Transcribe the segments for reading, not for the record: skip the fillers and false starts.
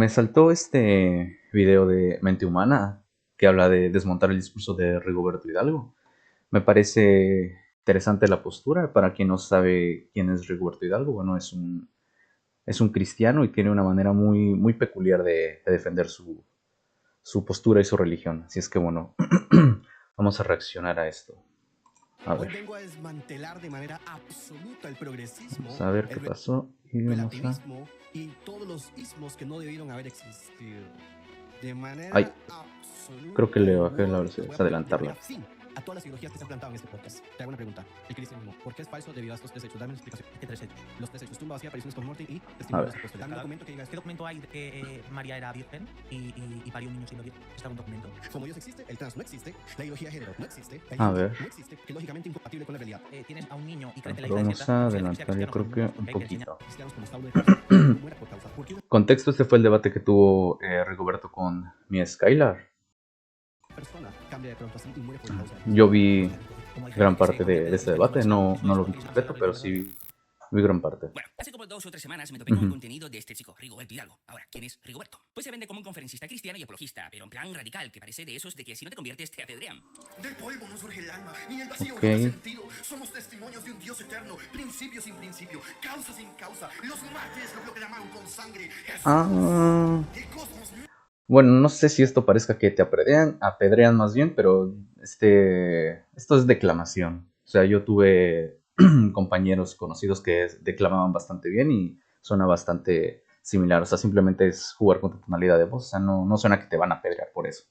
Me saltó este video de Mente Humana que habla de desmontar el discurso de Rigoberto Hidalgo. Me parece interesante la postura. Para quien no sabe quién es Rigoberto Hidalgo, bueno, es un cristiano y tiene una manera muy peculiar de defender su postura y su religión. Así es que bueno, vamos a reaccionar a esto. A Hoy ver, vengo a desmantelar de manera absoluta el progresismo, vamos a ver qué el pasó y vamos a... relativismo y todos los ismos que no debieron haber existido. De Ay, manera creo que absoluta le y bajé la Word, velocidad, voy es a poner adelantarla. fin a todas las ideologías que se han plantado en este podcast. Te hago una pregunta. El cristianismo, ¿por qué es falso debido a estos tres hechos? Dame una explicación. ¿Qué tres hechos? Los tres hechos: tumba vacía, apariciones con muerte y A testimonio de ver, los apóstoles. Dame un documento que diga ¿Qué esto. documento hay de que María era virgen y parió un niño siendo virgen? ¿Está algún documento? Como Dios existe, el trans no existe, la ideología de género no existe, la a ideología ver. no existe, que es lógicamente incompatible con la realidad. Tienes a un niño y creen en la Pero hija de vamos cierta a profecía que sea adelantar yo cristiano, creo son que niños, un ¿ok? Que enseña. poquito. Cristianos como establo de Cristo, no muera por causa. ¿Por qué una Contexto, este fue el debate que tuvo Rigoberto con mi Skylar. persona cambia de pronto así y muere por causa de Yo Cristo? vi Como hay gran gente que se parte convierte de del este cristianismo debate, al islam, no eso es lo vi porque ellos han completo, sido pero religión sí verdadera. vi gran parte. Bueno, hace como 2 o 3 semanas me topé con el Ujú. contenido de este chico, Rigoberto Hidalgo. Ahora, ¿quién es Rigoberto? Pues se vende como un conferencista cristiano y apologista, pero en plan radical, que parece de esos de que si no te conviertes te apedrean. Del polvo no surge el alma, ni el vacío Ok. guarda sentido. Somos testimonios de un Dios eterno, principio sin principio, causa sin causa. Los mártires lo proclamaron con sangre. Jesús, Ah, el cosmos. bueno, no sé si esto parezca que te apedrean más bien, pero esto es declamación. O sea, yo tuve compañeros conocidos que declamaban bastante bien y suena bastante similar. O sea, simplemente es jugar con tu tonalidad de voz. O sea, no suena que te van a apedrear por eso.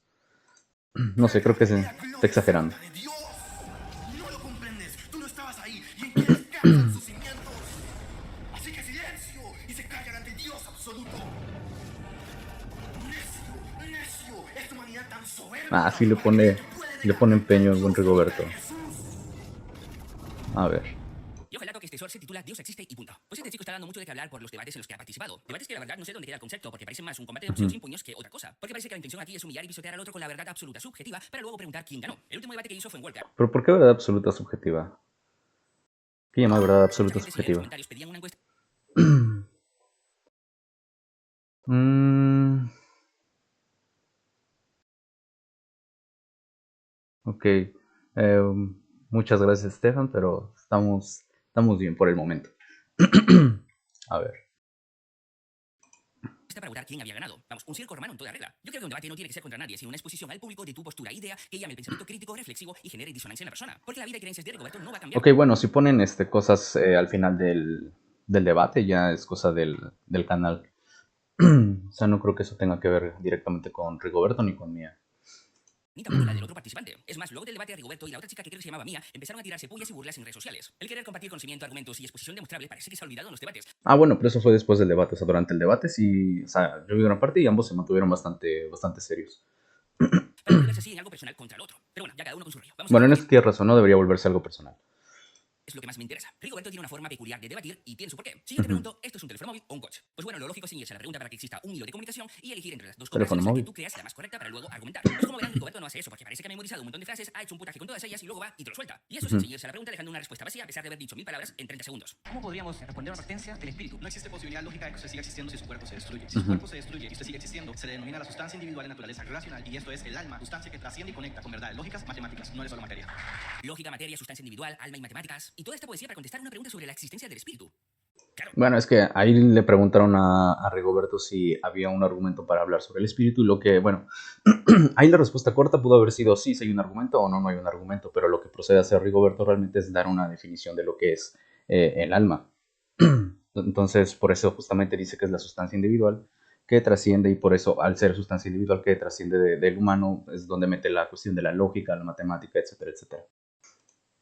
No sé, creo que se La está gloria exagerando. santa de Dios. No lo comprendes, tú no estabas ahí y en qué descansan sus cimientos. Así que silencio y se callan ante Dios absoluto. Necio, necio, es tu humanidad tan soberbia. Ah, sí Para creer que puede le negar pone al empeño el buen Dios vivo de Rigoberto. Jesús. A ver. Yo relato que este short se titula Dios existe y punto. Pues este chico está dando mucho de qué hablar por los debates en los que ha participado. Debates que la verdad no sé dónde queda el concepto, porque parecen más un combate de boxeo sin puños que otra cosa. Porque parece que la intención aquí es humillar y pisotear al otro con la verdad absoluta subjetiva para luego preguntar quién ganó. El último debate que hizo fue en World Cup. ¿Pero por qué verdad absoluta subjetiva? ¿Qué llama verdad Mucha absoluta gente seguía en los subjetiva? comentarios, pedían una encuesta. Mm, ok. Muchas gracias, Stefan, pero estamos bien por el momento. A ver. Para votar quién había ganado. Vamos, un circo romano en toda regla. Yo creo que un debate no tiene que ser contra nadie, sino una exposición al público de tu postura, idea, que llame el pensamiento crítico, reflexivo y genere disonancia en la persona. Porque la vida y creencias de Rigoberto no va a cambiar. Ok, bueno, si ponen cosas al final del debate, ya es cosa del canal. O sea, no creo que eso tenga que ver directamente con Rigoberto ni con Mía. Ni tampoco la del otro participante. Es más, luego del debate a Rigoberto y la otra chica que creo que se llamaba Mía empezaron a tirarse pullas y burlas en redes sociales. El querer compartir conocimiento, argumentos y exposición demostrable parece que se ha olvidado en los debates. Ah, bueno, pero eso fue después del debate. O sea, durante el debate sí, o sea, yo vi gran parte y ambos se mantuvieron bastante serios. Para volverse así en algo personal contra el otro. Pero bueno, ya cada uno con su rollo. Vamos a Bueno, en ver esto tienes razón, no debería volverse algo personal. es lo que más me interesa. Rigoberto tiene una forma peculiar de debatir y tiene su porqué. Si yo te pregunto, ¿esto es un teléfono móvil o un coche? Pues bueno, lo lógico es ceñirse a la pregunta para que exista un hilo de comunicación y elegir entre las dos Teléfono conversaciones la que móvil. tú creas la más correcta para luego argumentar. Pues como verán, Rigoberto no hace eso porque parece que ha memorizado un montón de frases, ha hecho un puntaje con todas ellas y luego va y te lo suelta. Y eso sin ceñirse a la pregunta dejando una respuesta vacía a pesar de haber dicho 1000 palabras en 30 segundos. ¿Cómo podríamos responder a una advertencia del espíritu? No existe posibilidad lógica de que usted siga existiendo si su cuerpo se destruye. Si su cuerpo se destruye y usted sigue existiendo, se le denomina la sustancia individual de naturaleza relacional y esto es el alma, sustancia que trasciende y conecta con verdades lógicas, matemáticas, no es solo materia. Lógica, materia, sustancia individual, alma y matemáticas. Y toda esta poesía para contestar una pregunta sobre la existencia del espíritu. Claro. Bueno, es que ahí le preguntaron a Rigoberto si había un argumento para hablar sobre el espíritu y lo que, bueno, ahí la respuesta corta pudo haber sido sí, si hay un argumento o no, no hay un argumento, pero lo que procede a hacer Rigoberto realmente es dar una definición de lo que es el alma. Entonces, por eso justamente dice que es la sustancia individual que trasciende y por eso al ser sustancia individual que trasciende del humano es donde mete la cuestión de la lógica, la matemática, etcétera, etcétera.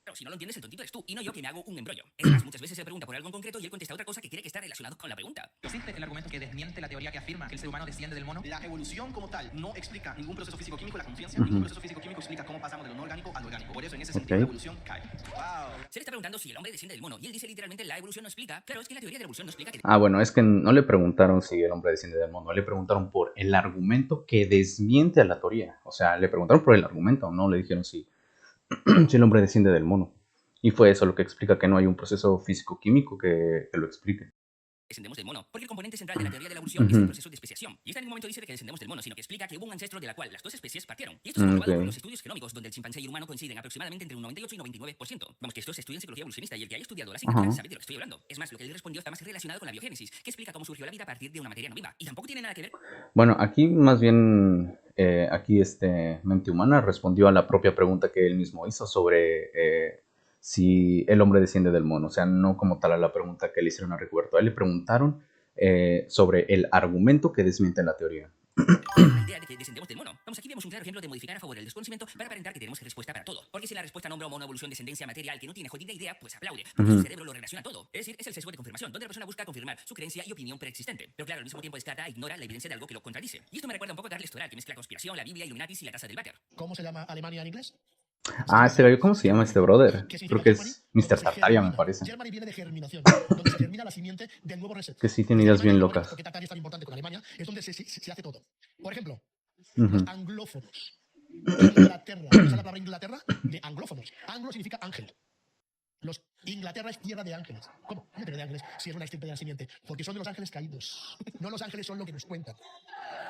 Pero si no lo entiendes, el tontito eres tú y no yo que me hago un embrollo. Es más, muchas veces se pregunta por algo en concreto y él contesta otra cosa que quiere que está relacionado con la pregunta. ¿Existe el argumento que desmiente la teoría que afirma que el ser humano desciende del mono? La evolución como tal no explica ningún proceso físico-químico, la conciencia, ningún proceso físico-químico explica cómo pasamos de lo no orgánico a lo orgánico. Por eso en ese sentido la evolución cae. Wow. Se le está preguntando si el hombre desciende del mono y él dice literalmente la evolución no explica, pero es que la teoría de la evolución no explica que... Ah, bueno, es que no le preguntaron si el hombre desciende del mono, le preguntaron por el argumento que desmiente a la teoría. O sea, le preguntaron por el argumento, no le dijeron si el hombre desciende del mono. Y fue eso lo que explica que no hay un proceso físico-químico que lo explique. descendemos del mono, porque el componente central de la teoría de la evolución es el proceso de especiación. Y esta en ningún momento dice de que descendemos del mono, sino que explica que hubo un ancestro de la cual las dos especies partieron. Y esto es comprobado por los estudios genómicos, donde el chimpancé y el humano coinciden aproximadamente entre un 98 y 99%. Vamos, que esto se estudia en psicología evolucionista, y el que haya estudiado la psicología sabe de lo que estoy hablando. Es más, lo que él respondió está más relacionado con la biogénesis, que explica cómo surgió la vida a partir de una materia no viva. Y tampoco tiene nada que ver. Bueno, aquí más bien, aquí Mente Humana respondió a la propia pregunta que él mismo hizo sobre si el hombre desciende del mono. O sea, no como tal a la pregunta que le hicieron a Rigoberto. A él le preguntaron sobre el argumento que desmiente la teoría. La idea de que descendemos del mono. Vamos, aquí vemos un claro ejemplo de modificar a favor del desconocimiento para aparentar que tenemos respuesta para todo. Porque si la respuesta nombra mono, evolución, descendencia material que no tiene jodida idea, pues aplaude. Porque su cerebro lo relaciona todo. Es decir, es el sesgo de confirmación, donde la persona busca confirmar su creencia y opinión preexistente. Pero claro, al mismo tiempo descarta e ignora la evidencia de algo que lo contradice. Y esto me recuerda un poco a Darles Torah, que mezcla conspiración, la Biblia, Illuminatis y la taza del váter. ¿Cómo se llama Alemania en inglés? Este gallo, ¿cómo se llama este brother? ¿Qué Creo significa que Germany? es Mr. Pues Tartaria, me germina. parece. Germany viene de germinación, donde se germina la simiente del nuevo reset. Que sí tiene ideas bien locas. Porque Tartaria es tan importante con Alemania, es donde se hace todo. Por ejemplo, Ujú. los anglófonos. Inglaterra. ¿Sabes la palabra Inglaterra? De anglófonos. Anglo significa ángel. Inglaterra es tierra de ángeles. ¿Cómo? ¿Cómo tierra de ángeles si es una estirpe de la simiente? Porque son de los ángeles caídos. No los ángeles son lo que nos cuentan.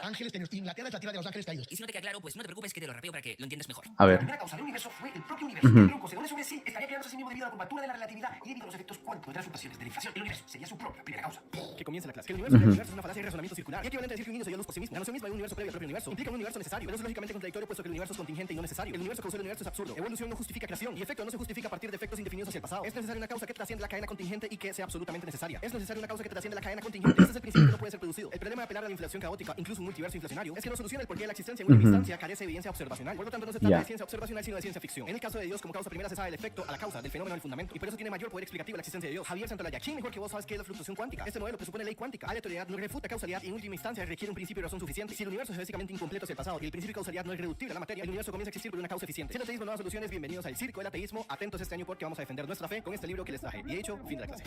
Ángeles tenemos. Inglaterra es la tierra de los ángeles caídos. Y si no te queda claro, pues no te preocupes, que te lo rapeo para que lo entiendas mejor. A La ver. primera causa del universo fue el propio universo. El tronco, según sobre sí, estaría creándose a sí mismo debido a la curvatura de la relatividad y debido a los efectos cuánticos de las fluctuaciones de la inflación. El universo sería su propia primera causa. Que comience la clase. Que el universo es una falacia de razonamiento circular. Y equivalente a decir que un niño se dio luz por sí mismo. La noción misma de un universo previo al propio universo implica un universo necesario, pero es lógicamente contradictorio, puesto que el universo es contingente y no necesario. El universo causal del universo es absurdo. Evolución no justifica creación y efecto no se justifica a partir de efectos indefinidos hacia el pasado. Es necesaria una causa que trasciende la cadena contingente y que sea absolutamente necesaria. Es necesaria una causa que trasciende la cadena contingente. Este es el principio que no puede ser producido. El problema de apelar a la inflación caótica, incluso un multiverso inflacionario, es que no soluciona el porqué de la existencia en última instancia carece de evidencia observacional. Por lo tanto, no se trata de ciencia observacional, sino de ciencia ficción. En el caso de Dios, como causa primera se sabe el efecto a la causa del fenómeno del fundamento, y por eso tiene mayor poder explicativo la existencia de Dios. Javier Santolaya, ¿quién mejor que vos sabes qué es la fluctuación cuántica? Este modelo presupone ley cuántica. Aleatoriedad no refuta causalidad y en última instancia requiere un principio de razón suficiente. Si el universo es básicamente incompleto hacia el pasado y el principio de causalidad no es reductible a la materia, el universo comienza a existir por una causa eficiente. Si el ateísmo no da soluciones, bienvenidos al circo del ateísmo. Atentos este año porque vamos a defender nuestra fe con este libro que les traje. Y he hecho, fin de la clase.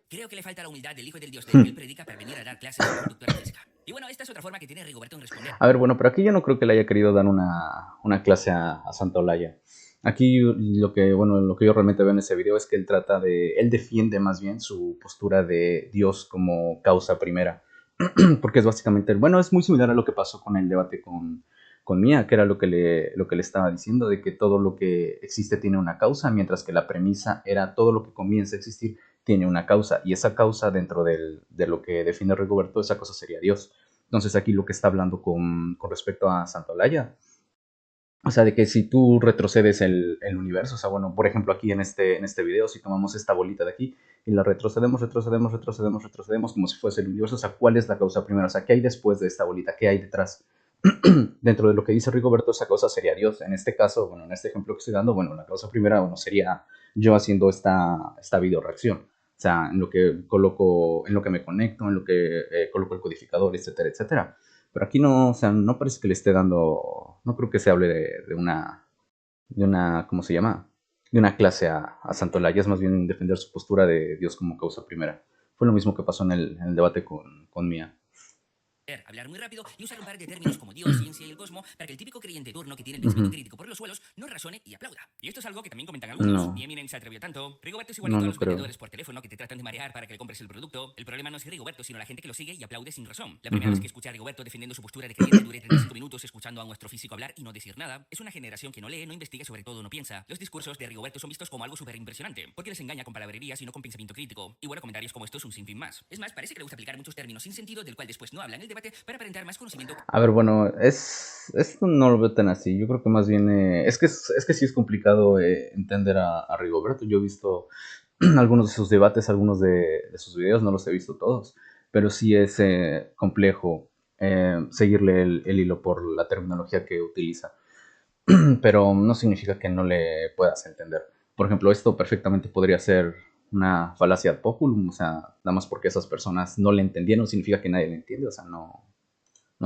Creo que le falta la humildad del hijo del dios del que él predica para venir a dar clases de conductora física. Y bueno, esta es otra forma que tiene Rigoberto en responder. A ver, bueno, pero aquí yo no creo que le haya querido dar una clase a Santolaya. Aquí lo que yo realmente veo en ese video es que él defiende más bien su postura de Dios como causa primera. Porque es básicamente, es muy similar a lo que pasó con el debate con Mía, que era lo que le estaba diciendo, de que todo lo que existe tiene una causa, mientras que la premisa era todo lo que comienza a existir tiene una causa, y esa causa dentro de lo que defiende Rigoberto, esa cosa sería Dios. Entonces aquí lo que está hablando con respecto a Santolaya, o sea, de que si tú retrocedes el universo, o sea, bueno, por ejemplo aquí en este video, si tomamos esta bolita de aquí y la retrocedemos, como si fuese el universo, o sea, ¿cuál es la causa primera? O sea, ¿qué hay después de esta bolita? ¿Qué hay detrás? Dentro de lo que dice Rigoberto, esa causa sería Dios. En este caso, en este ejemplo que estoy dando, la causa primera, sería yo haciendo esta video reacción. O sea, en lo que coloco, en lo que me conecto, en lo que coloco el codificador, etcétera, etcétera. Pero aquí no, o sea, no parece que le esté dando, no creo que se hable de una, ¿cómo se llama? De una clase a Santolaya, es más bien defender su postura de Dios como causa primera. Fue lo mismo que pasó en el debate con Mía. Hablar muy rápido y usar un par de términos como Dios, ciencia y el cosmos para que el típico creyente turno que tiene el pensamiento crítico por los suelos no razone y aplauda. Y esto es algo que también comentan algunos. No. Ni Eminem se atrevió tanto. Rigoberto es igualito a los creo. vendedores por teléfono que te tratan de marear para que le compres el producto. El problema no es Rigoberto, sino la gente que lo sigue y aplaude sin razón. La primera vez que escuché a Rigoberto defendiendo su postura de creyente duré 35 minutos escuchando a nuestro físico hablar y no decir nada. Es una generación que no lee, no investiga, sobre todo no piensa. Los discursos de Rigoberto son vistos como algo súper impresionante, porque les engaña con palabrerías y no con pensamiento crítico. Y bueno, comentarios como estos un sinfín más. Es más, parece que le gusta aplicar muchos términos sin sentido del cual después no habla en el debate para aparentar más conocimiento. A ver, esto no lo veo tan así. Yo creo que más bien es que sí es complicado entender a Rigoberto. Yo he visto algunos de sus debates, algunos de sus videos, no los he visto todos, pero sí es complejo seguirle el hilo por la terminología que utiliza. Pero no significa que no le puedas entender. Por ejemplo, esto perfectamente podría ser una falacia ad populum, o sea, nada más porque esas personas no le entendieron significa que nadie le entiende, o sea, no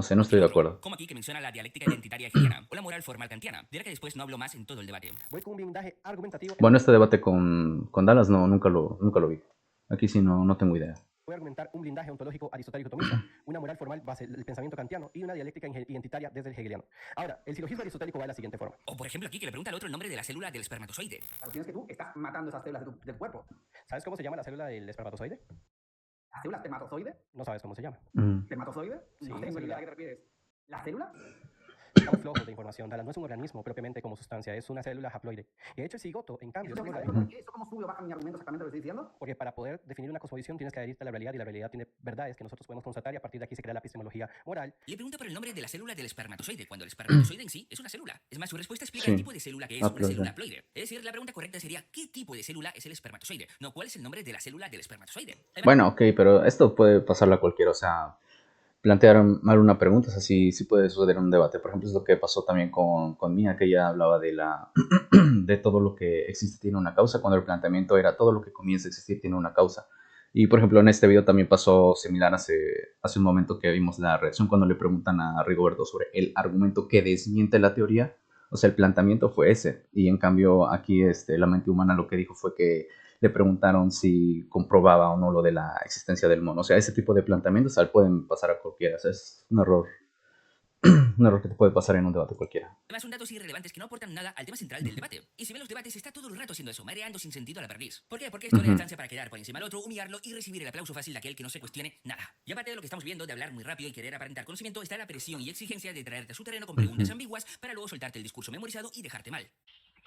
sé, no estoy de acuerdo. Como aquí que menciona la dialéctica identitaria hegeliana o la moral formal kantiana. Dirá que después no hablo más en todo el debate. Voy con un blindaje argumentativo. Bueno, este debate con Dallas nunca lo vi. Aquí sí no tengo idea. Voy a argumentar un blindaje ontológico aristotélico tomista, una moral formal base del pensamiento kantiano y una dialéctica identitaria desde el hegeliano. Ahora, el silogismo aristotélico va de la siguiente forma. O por ejemplo aquí que le pregunta al otro el nombre de la célula del espermatozoide. La cuestión es que tú estás matando esas células del cuerpo. ¿Sabes cómo se llama la célula del espermatozoide? ¿La célula espermatozoide? No sabes cómo se llama. ¿Espermatozoide? Sí, No tengo célula. idea a qué te refieres. ¿La célula? Estamos flojos de información. Dallas no es un organismo propiamente como sustancia, es una célula haploide. Y de hecho el cigoto, en cambio, es un organismo. ¿Por qué? ¿Eso cómo sube o baja mi argumento exactamente lo que estoy diciendo? Porque para poder definir una cosmovisión tienes que adherirte a la realidad y la realidad tiene verdades que nosotros podemos constatar y a partir de aquí se crea la epistemología moral. Le pregunta por el nombre de la célula del espermatozoide, cuando el espermatozoide en sí es una célula. Es más, su respuesta explica Sí. el tipo de célula que es Haploide. una célula haploide. Es decir, la pregunta correcta sería, ¿qué tipo de célula es el espermatozoide? No, ¿cuál es el nombre de la célula del espermatozoide? Bueno, ok, pero esto puede pasarle a cualquiera, o sea, plantear mal una pregunta, o sea, sí puede suceder un debate. Por ejemplo, es lo que pasó también con Mía, que ella hablaba de de todo lo que existe tiene una causa, cuando el planteamiento era todo lo que comienza a existir tiene una causa. Y, por ejemplo, en este video también pasó similar hace un momento que vimos la reacción cuando le preguntan a Rigoberto sobre el argumento que desmiente la teoría. O sea, el planteamiento fue ese. Y en cambio, aquí la mente humana lo que dijo fue que le preguntaron si comprobaba o no lo de la existencia del mono. O sea, ese tipo de planteamientos pueden pasar a cualquiera. O sea, es un error que te puede pasar en un debate cualquiera. Además, son datos irrelevantes que no aportan nada al tema central del debate. Y si ven los debates, está todo el rato haciendo eso, mareando sin sentido a la perdiz. ¿Por qué? Porque esto le da chance para quedar por encima del otro, humillarlo y recibir el aplauso fácil de aquel que no se cuestione nada. Y aparte de lo que estamos viendo, de hablar muy rápido y querer aparentar conocimiento, está la presión y exigencia de traerte a su terreno con preguntas ambiguas para luego soltarte el discurso memorizado y dejarte mal.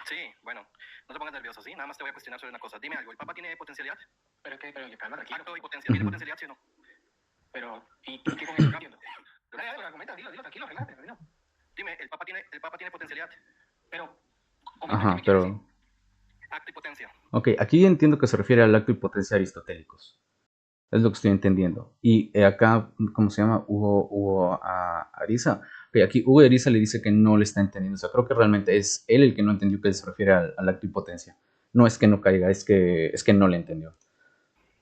Sí, bueno, no te pongas nervioso, ¿sí? Nada más te voy a cuestionar sobre una cosa. Dime algo, ¿el Papa tiene potencialidad? Pero calma, tranquilo. Acto y potencia. ¿Tiene potencialidad, sí o no? Pero, ¿y qué con eso? No entiendo. Dale, argumenta, dilo, tranquilo, relájate, dilo. Dime, ¿el Papa tiene potencialidad? Pero, Ajá, pero... Acto y potencia. Ok, aquí entiendo que se refiere al acto y potencia aristotélicos. Es lo que estoy entendiendo. Y acá, ¿cómo se llama? Hugo Ariza. Ok, aquí Hugo Ariza le dice que no le está entendiendo. O sea, creo que realmente es él el que no entendió que se refiere al acto y potencia. No es que no caiga, es que no le entendió.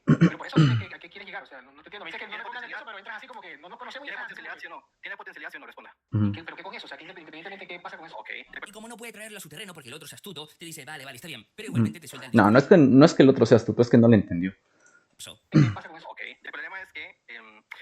Pero por eso dime ¿a qué quieres llegar? O sea, no te entiendo. Me dices que no me pongas nervioso, pero entras así como que no nos conocemos. ¿Tiene potencialidad, sí o no? ¿Tiene potencialidad, sí o no? Responda. ¿Pero qué con eso? O sea, independientemente qué pasa con eso. Ok. Y como no puede traerlo a su terreno porque el otro es astuto, te dice, vale, está bien, pero igualmente te suelta el No, no es que el otro sea astuto, es que no le entendió. discurso. ¿Qué pasa con eso? Ok. El problema es que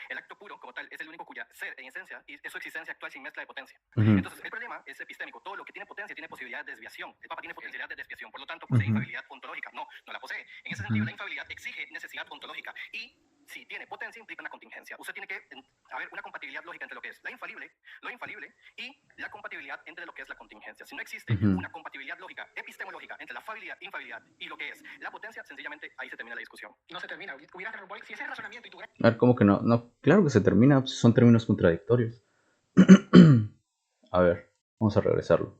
el acto puro, como tal, es el único cuya ser en esencia y es su existencia actual sin mezcla de potencia. Entonces, el problema es epistémico. Todo lo que tiene potencia tiene posibilidad de desviación. El Papa tiene posibilidad de desviación. Por lo tanto, posee infabilidad ontológica. No la posee. En ese sentido, la infabilidad exige necesidad ontológica. Y si tiene potencia, implica una contingencia. Usted tiene que haber una compatibilidad lógica entre lo que es lo infalible y la compatibilidad entre lo que es la contingencia. Si no existe una compatibilidad lógica, epistemológica, entre la fabilidad, infabilidad y lo que es la potencia, sencillamente ahí se termina la discusión. No se termina. Si ese es el razonamiento y tu A ver, ¿cómo que no? No, claro que se termina, pues son términos contradictorios. A ver, vamos a regresarlo.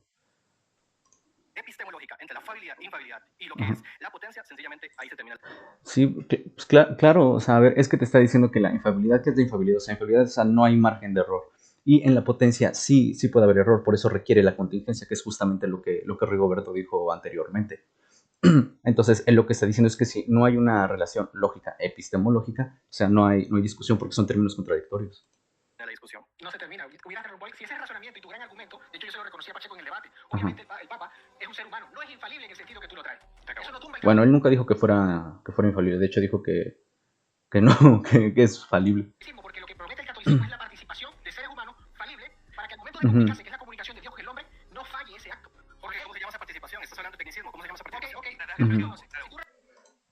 Epistemológica entre la fabilidad, infabilidad y lo que es la potencia, sencillamente ahí se termina. Sí, pues claro, o sea, a ver, es que te está diciendo que la infabilidad, ¿qué es la infabilidad? O sea, infabilidad, o sea, no hay margen de error. Y en la potencia sí puede haber error, por eso requiere la contingencia, que es justamente lo que Rigoberto dijo anteriormente. Entonces, él lo que está diciendo es que si no hay una relación lógica epistemológica, o sea, no hay discusión porque son términos contradictorios. La discusión. no se termina. Si ese es el razonamiento y tu gran argumento, de hecho yo se lo reconocí a Pacheco en el debate. Obviamente el Papa es un ser humano, no es infalible en el sentido que tú lo traes. Eso no tumba el Bueno, él nunca dijo que fuera infalible, de hecho dijo que no, que es falible. Porque lo que promete el catolicismo es la participación de seres humanos falibles para que al momento de comunicarse, que es la comunicación de Dios con el hombre, no falle ese acto. Porque ¿cómo se llama esa participación? Estás hablando de tecnicismo. ¿Cómo se llama esa participación? Si tú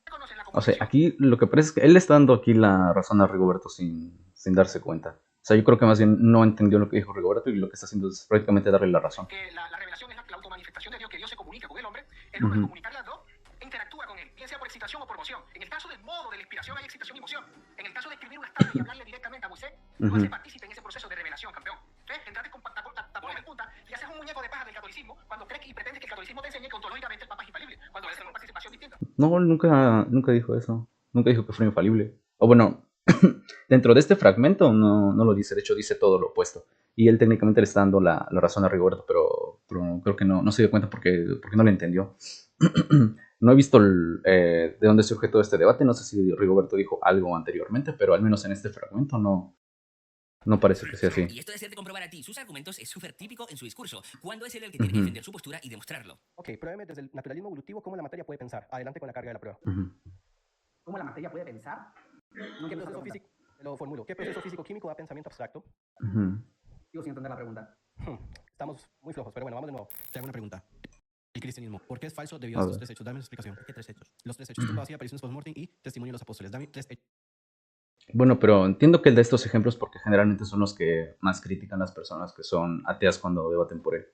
reconoces la O sea, comunicación, aquí lo que parece es que él le está dando aquí la razón a Rigoberto sin darse cuenta. O sea, yo creo que más bien no entendió lo que dijo Rigoberto y lo que está haciendo es prácticamente darle la razón. que la revelación es la automanifestación de Dios, que Dios se comunica con el hombre, el hombre al comunicar las dos interactúa con él, bien sea por excitación o por emoción. En el caso del modo de la inspiración hay excitación y emoción. En el caso de escribir unas tablas y hablarle directamente a Moisés, lo hace partícipe en ese proceso de revelación, campeón. Entonces, entraste con tapones en punta y haces un muñeco de paja del catolicismo cuando crees y pretendes que el catolicismo te enseñe que ontológicamente el Papa es infalible, cuando es una participación distinta. No, él nunca dijo eso. Nunca dijo que fuera infalible. O bueno, dentro de este fragmento no lo dice. De hecho, dice todo lo opuesto. Y él técnicamente le está dando la razón a Rigoberto, pero creo que no se dio cuenta porque no le entendió. No he visto de dónde surge todo este debate. No sé si Rigoberto dijo algo anteriormente, pero al menos en este fragmento no parece que sea así. Y esto de hacerte comprobar a ti sus argumentos es súper típico en su discurso, cuando es él el que tiene que defender su postura y demostrarlo. Ok, pruébame desde el naturalismo evolutivo cómo la materia puede pensar. Adelante con la carga de la prueba. ¿Cómo la materia puede pensar? No ¿Qué entiendo esa proceso pregunta. físico? Te lo formulo. ¿Qué proceso físico-químico da pensamiento abstracto? Sigo sin entender la pregunta. Estamos muy flojos, pero bueno, vamos de nuevo. Te hago una pregunta. El cristianismo, ¿por qué es falso debido a A estos ver. 3 hechos? Dame una explicación. ¿Qué 3 hechos? Los 3 hechos, tumba vacía, apariciones post-mortem y testimonio de los apóstoles. Dame 3 hechos. Bueno, pero entiendo que él da estos ejemplos porque generalmente son los que más critican las personas que son ateas cuando debaten por él.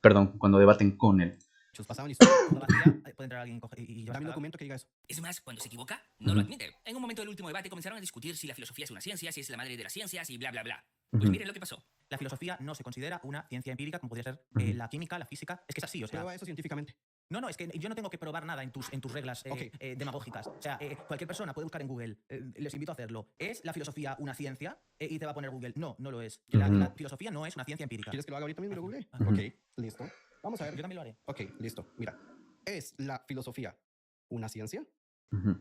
Perdón, cuando debaten con él. Hechos pasaban y cuando vacía, puede entrar alguien y llevar Dame un cada- documento que diga eso. Es más, cuando se equivoca, no lo Ujú. admite. En un momento del último debate comenzaron a discutir si la filosofía es una ciencia, si es la madre de las ciencias y bla, bla, bla. Pues Ujú. miren lo que pasó. La filosofía no se considera una ciencia empírica como podría ser Ujú. la química, la física. Es que es así, o sea. Prueba eso científicamente. No, es que yo no tengo que probar nada en tus reglas Ok. demagógicas. O sea, cualquier persona puede buscar en Google, les invito a hacerlo. ¿Es la filosofía una ciencia? Y te va a poner Google. No, no lo es. La Ujú. filosofía no es una ciencia empírica. ¿Quieres que lo haga ahorita mismo y lo googleé? Ajá. Ok, listo. Vamos a Yo ver. también lo haré. Ok, listo. Mira, ¿es la filosofía una ciencia? Ujú.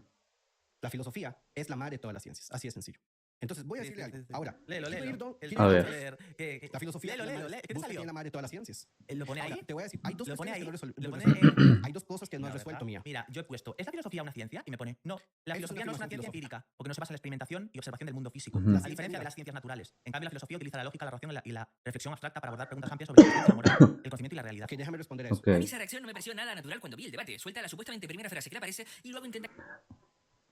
La filosofía es la madre de todas las ciencias. Así de sencillo. Entonces voy a decirle algo. Ahora, Léelo, quiero léelo. ir do- El- quiero A ir ver. do- leer, La filosofía Léelo, es la léelo, madre- ¿qué te busca salió? quién es la madre de todas las ciencias. ¿Lo pone ahí? Ahora, te voy a decir, hay dos Lo pone cuestiones ahí. que no resol- Lo no pone resuelto. Hay dos cosas que no he No, resuelto, ¿verdad? mía. Mira, yo he puesto, ¿es la filosofía una ciencia? Y me pone, no, la Eso es filosofía no es una afirmación ciencia filosófica. empírica, porque no se basa en la experimentación y observación del mundo físico, Ujú. a diferencia de las ciencias naturales. En cambio, la filosofía utiliza la lógica, la razón y la reflexión abstracta para abordar preguntas amplias sobre la existencia, la moral, el conocimiento y la realidad. Ok, déjame responder eso. Ok. A mí esa reacción no me pareció nada natural cuando vi el debate. Suelta la supuestamente primera frase que le aparece y luego intenta...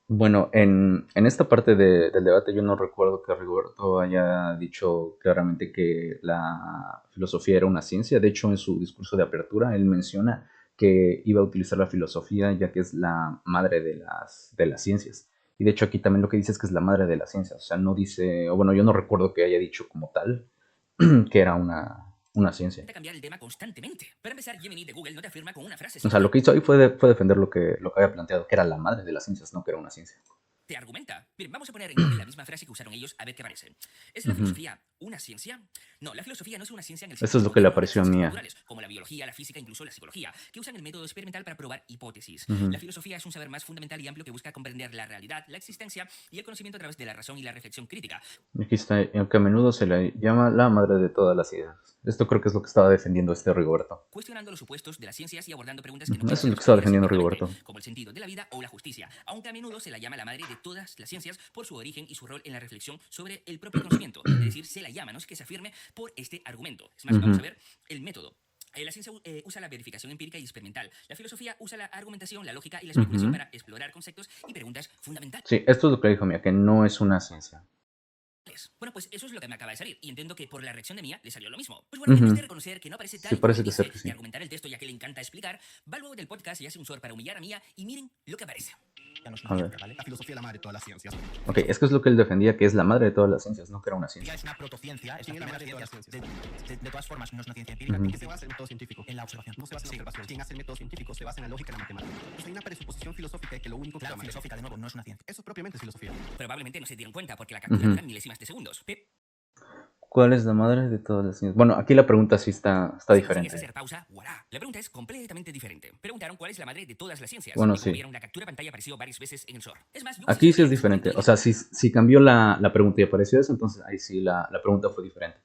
Bueno, en esta parte del debate yo no recuerdo que Rigoberto haya dicho claramente que la filosofía era una ciencia. De hecho, en su discurso de apertura, él menciona que iba a utilizar la filosofía ya que es la madre de las ciencias. Y de hecho aquí también lo que dice es que es la madre de las ciencias. O sea, no dice, o bueno, yo no recuerdo que haya dicho como tal que era una ciencia. cambiar el tema constantemente. Para empezar, Gemini de Google no te afirma con una frase. O sea, lo que hizo ahí fue defender lo que había planteado, que era la madre de las ciencias, no que era una ciencia. Te argumenta. Miren, vamos a poner en Google la misma frase que usaron ellos a ver qué parece. ¿Es la Ujú. filosofía una ciencia? No, la filosofía no es una ciencia en el Eso es sentido lo que le moderno de las apareció a ciencias Mía. naturales, como la biología, la física, incluso la psicología, que usan el método experimental para probar hipótesis. Ujú. La filosofía es un saber más fundamental y amplio que busca comprender la realidad, la existencia y el conocimiento a través de la razón y la reflexión crítica. Aquí está, que a menudo se le llama la madre de todas las ideas. Esto creo que es lo que estaba defendiendo este Rigoberto. Cuestionando los supuestos de las ciencias y abordando preguntas que no Ujú, quieren eso es ser lo que estaba respondidas defendiendo científicamente, Rigoberto. como el sentido de la vida o la justicia, aunque a menudo se la llama la madre de todas las ciencias por su origen y su rol en la reflexión sobre el propio conocimiento. Es decir, se la llama, no es que se afirme por este argumento. Es más, Ujú. vamos a ver el método. La ciencia usa la verificación empírica y experimental. La filosofía usa la argumentación, la lógica y la especulación Ujú. para explorar conceptos y preguntas fundamentales. Sí, esto es lo que dijo Mía, que no es una ciencia. Bueno, pues eso es lo que me acaba de salir y entiendo que por la reacción de Mía le salió lo mismo. Pues bueno, en vez de reconocer que no parece tal Sí, como parece él que dice ser que y sí. argumentar el texto ya que le encanta explicar, va luego del podcast y hace un short para humillar a Mía y miren lo que aparece. Ya no es A una ver. ciencia, ¿vale? La filosofía es la madre de todas las ciencias. Ok, es que es lo que él defendía, que es la madre de todas las ciencias, no que era una Ya ciencia. es una protociencia, es la ¿Quién es la primera madre de todas ciencia. las ciencias? De todas formas, no es una ciencia empírica, Ujú. ¿Qué se basa en el método científico? en la observación. No se basa en Sí. la observación. ¿Quién hace el método científico? Se basa en la lógica y la matemática. Pues hay una presuposición filosófica de que lo único que Claro, la madre- filosófica, de nuevo, no es una ciencia. Eso propiamente es filosofía. Probablemente no se dieron cuenta porque la captura Ujú. dura milésimas de segundos. ¿Cuál es la madre de todas las ciencias? Bueno, aquí la pregunta sí está Sin diferente. hacer pausa, ¡voilà! La pregunta es completamente diferente. Preguntaron cuál es la madre de todas las ciencias. Bueno, y como sí. vieron, la captura de pantalla apareció varias veces en el short. Es más, yo Aquí sí es puse diferente. en O sea, si cambió la pregunta y apareció eso, entonces ahí sí la pregunta fue diferente.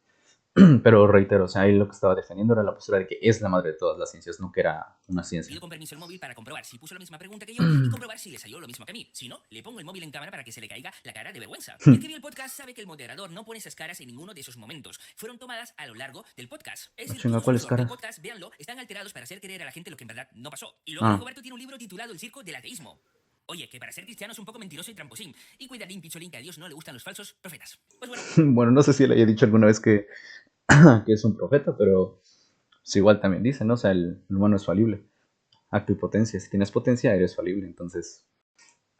Pero reitero, o sea, ahí lo que estaba defendiendo era la postura de que es la madre de todas las ciencias, no que era una ciencia. pido con permiso el móvil para comprobar si puso la misma pregunta que yo y comprobar si le salió lo mismo que a mí. Si no, le pongo el móvil en cámara para que se le caiga la cara de vergüenza. Y el que vio el podcast sabe que el moderador no pone esas caras en ninguno de esos momentos. Fueron tomadas a lo largo del podcast. Es decir, Chinga, todos ¿cuáles los shorts del caras? podcast, véanlo, están alterados para hacer creer a la gente lo que en verdad no pasó. Y luego Ah. Roberto tiene un libro titulado El circo del ateísmo. Oye, que para ser cristiano es un poco mentiroso y tramposín. Y cuidadín, picholín, que a Dios no le gustan los falsos profetas. Pues bueno, Bueno, no sé si le haya dicho alguna vez que es un profeta, pero pues igual también dice, ¿no? O sea, el humano es falible. Acto y potencia. Si tienes potencia, eres falible. Entonces,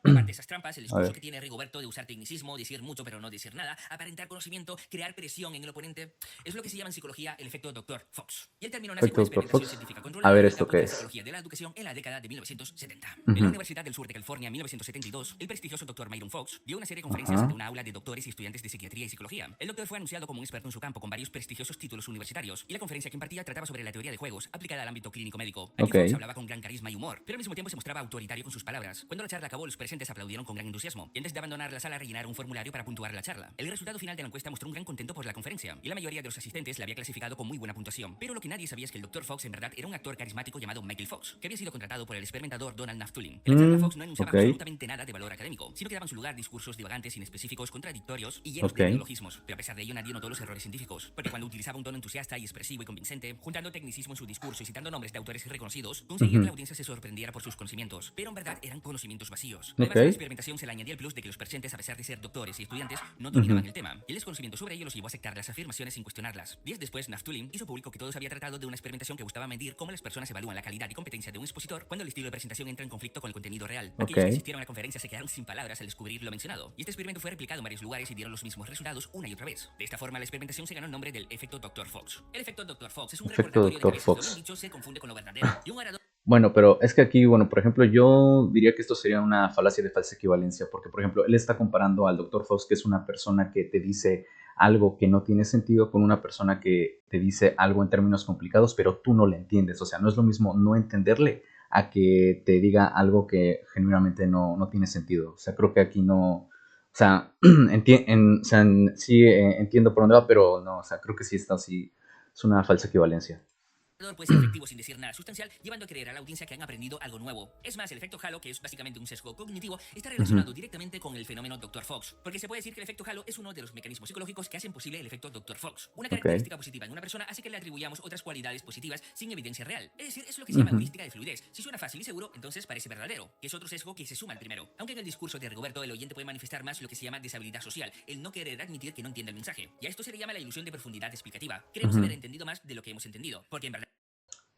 aparte de esas trampas, el A discurso ver. que tiene Rigoberto de usar tecnicismo, decir mucho pero no decir nada, aparentar conocimiento, crear presión en el oponente, es lo que se llama en psicología el efecto Dr. Fox. Y el término nace Efecto con Dr. experimentación Fox. científica controlada A ver, en el ¿esto campo de qué la es? psicología de la educación en la década de 1970. En la Ujú. Universidad del Sur de California en 1972, el prestigioso Dr. Myron Fox dio una serie de conferencias Ajá. ante una aula de doctores y estudiantes de psiquiatría y psicología. El doctor fue anunciado como un experto en su campo con varios prestigiosos títulos universitarios y la conferencia que impartía trataba sobre la teoría de juegos aplicada al ámbito clínico médico. Aquí Ok. Fox hablaba con gran carisma y humor, pero al mismo tiempo se mostraba autoritario con sus palabras. Cuando la charla acabó, los presentes aplaudieron con gran entusiasmo y antes de abandonar la sala rellenaron un formulario para puntuar la charla. El resultado final de la encuesta mostró un gran contento por la conferencia y la mayoría de los asistentes la había clasificado con muy buena puntuación. Pero lo que nadie sabía es que el Dr. Fox en verdad era un actor carismático llamado Michael Fox, que había sido contratado por el experimentador Donald Naftulin. En la charla Fox no enunciaba ok. absolutamente nada de valor académico, sino que daban su lugar discursos divagantes, inespecíficos, contradictorios y llenos de Ok. neologismos. Pero a pesar de ello nadie notó los errores científicos, porque cuando utilizaba un tono entusiasta y expresivo y convincente, juntando tecnicismo en su discurso y citando nombres de autores reconocidos, conseguía que la audiencia se sorprendiera por sus conocimientos. Pero en verdad eran conocimientos vacíos. Además, a la Ok. experimentación se le añadía el plus de que los presentes, a pesar de ser doctores y estudiantes, no dominaban el tema. Y el desconocimiento sobre ello los llevó a aceptar las afirmaciones sin cuestionarlas. Días después, Naftulin hizo público que todo se había tratado de una experimentación que buscaba medir cómo las personas evalúan la calidad y competencia de un expositor cuando el estilo de presentación entra en conflicto con el contenido real. Ok. Aquellos que asistieron a la conferencia se quedaron sin palabras al descubrir lo mencionado. Y este experimento fue replicado en varios lugares y dieron los mismos resultados una y otra vez. De esta forma, la experimentación se ganó el nombre del efecto Dr. Fox. El efecto Dr. Fox es un Efecto recordatorio de que a Dr. veces lo bien Fox. dicho se confunde con lo verdadero. Y un orador Bueno, pero es que aquí, bueno, por ejemplo, yo diría que esto sería una falacia de falsa equivalencia, porque, por ejemplo, él está comparando al Dr. Fox, que es una persona que te dice algo que no tiene sentido, con una persona que te dice algo en términos complicados, pero tú no le entiendes. O sea, no es lo mismo no entenderle a que te diga algo que genuinamente no tiene sentido. O sea, creo que aquí no. O sea, sí entiendo por dónde va, pero no, o sea, creo que sí está así. Es una falsa equivalencia. puede ser efectivo sin decir nada sustancial, llevando a creer a la audiencia que han aprendido algo nuevo. Es más, el efecto Halo, que es básicamente un sesgo cognitivo, está relacionado directamente con el fenómeno Dr. Fox, porque se puede decir que el efecto Halo es uno de los mecanismos psicológicos que hacen posible el efecto Dr. Fox. Una característica positiva en una persona hace que le atribuyamos otras cualidades positivas sin evidencia real. Es decir, es lo que se llama heurística de fluidez. Si suena fácil y seguro, entonces parece verdadero, que es otro sesgo que se suma al primero. Aunque en el discurso de Rigoberto el oyente puede manifestar más lo que se llama deshabilidad social, el no querer admitir que no entiende el mensaje. Y a esto se le llama la ilusión de profundidad explicativa. Queremos haber entendido más de lo que hemos entendido, porque en verdad